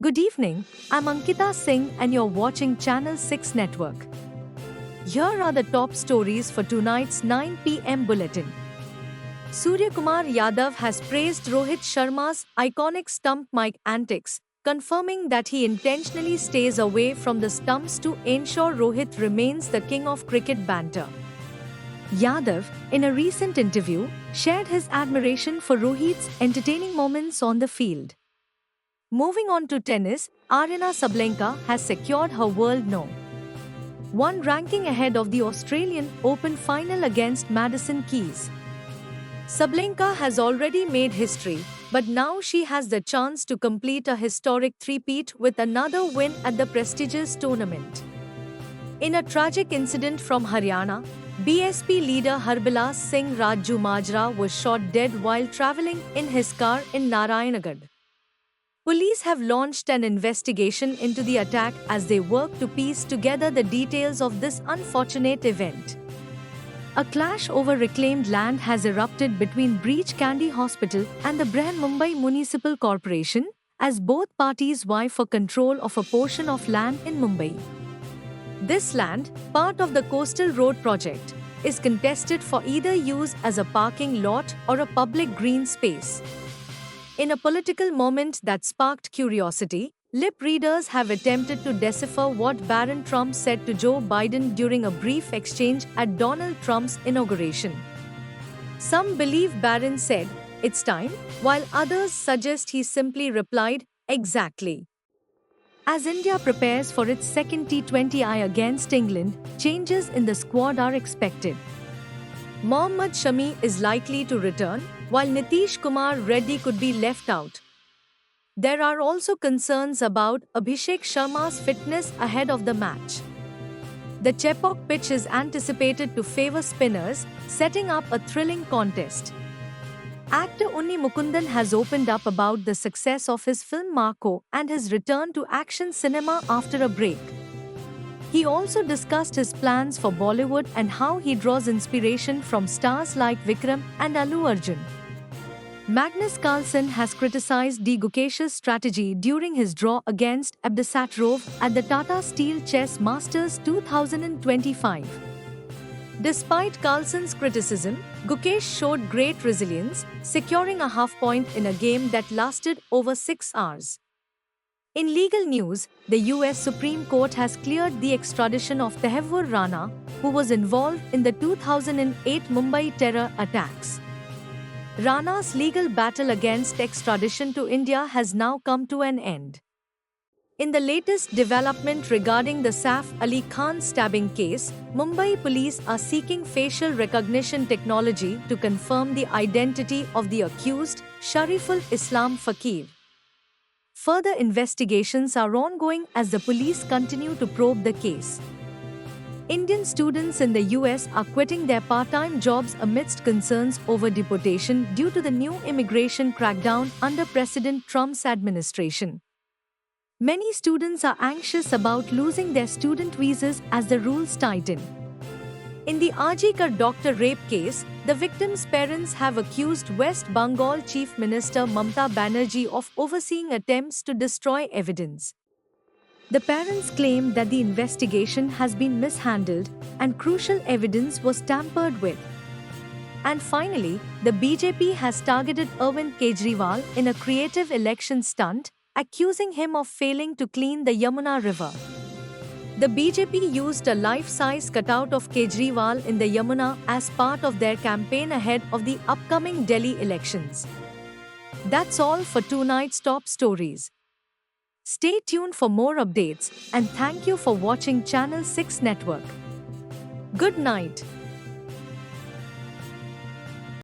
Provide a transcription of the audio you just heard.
Good evening, I'm Ankita Singh and you're watching Channel 6 Network. Here are the top stories for tonight's 9 p.m. bulletin. Surya Kumar Yadav has praised Rohit Sharma's iconic stump mic antics, confirming that he intentionally stays away from the stumps to ensure Rohit remains the king of cricket banter. Yadav, in a recent interview, shared his admiration for Rohit's entertaining moments on the field. Moving on to tennis, Aryna Sabalenka has secured her World No. 1 ranking ahead of the Australian Open final against Madison Keys. Sabalenka has already made history, but now she has the chance to complete a historic three-peat with another win at the prestigious tournament. In a tragic incident from Haryana, BSP leader Harbilas Singh Raju Majra was shot dead while travelling in his car in Narayanagad. Police have launched an investigation into the attack as they work to piece together the details of this unfortunate event. A clash over reclaimed land has erupted between Breach Candy Hospital and the Mumbai Municipal Corporation, as both parties vie for control of a portion of land in Mumbai. This land, part of the Coastal Road project, is contested for either use as a parking lot or a public green space. In a political moment that sparked curiosity, lip readers have attempted to decipher what Barron Trump said to Joe Biden during a brief exchange at Donald Trump's inauguration. Some believe Barron said, "It's time," while others suggest he simply replied, "Exactly." As India prepares for its second T20I against England, changes in the squad are expected. Mohammad Shami is likely to return, while Nitish Kumar Reddy could be left out. There are also concerns about Abhishek Sharma's fitness ahead of the match. The Chepauk pitch is anticipated to favour spinners, setting up a thrilling contest. Actor Unni Mukundan has opened up about the success of his film Marco and his return to action cinema after a break. He also discussed his plans for Bollywood and how he draws inspiration from stars like Vikram and Allu Arjun. Magnus Carlsen has criticized D. Gukesh's strategy during his draw against Abdusattorov at the Tata Steel Chess Masters 2025. Despite Carlsen's criticism, Gukesh showed great resilience, securing a half point in a game that lasted over 6 hours. In legal news, the US Supreme Court has cleared the extradition of Tehevur Rana, who was involved in the 2008 Mumbai terror attacks. Rana's legal battle against extradition to India has now come to an end. In the latest development regarding the Saif Ali Khan stabbing case, Mumbai police are seeking facial recognition technology to confirm the identity of the accused, Shariful Islam Fakir. Further investigations are ongoing as the police continue to probe the case. Indian students in the US are quitting their part-time jobs amidst concerns over deportation due to the new immigration crackdown under President Trump's administration. Many students are anxious about losing their student visas as the rules tighten. In the Arjikar doctor rape case, the victim's parents have accused West Bengal Chief Minister Mamata Banerjee of overseeing attempts to destroy evidence. The parents claim that the investigation has been mishandled and crucial evidence was tampered with. And finally, the BJP has targeted Arvind Kejriwal in a creative election stunt, accusing him of failing to clean the Yamuna River. The BJP used a life-size cutout of Kejriwal in the Yamuna as part of their campaign ahead of the upcoming Delhi elections. That's all for tonight's top stories. Stay tuned for more updates and thank you for watching Channel 6 Network. Good night.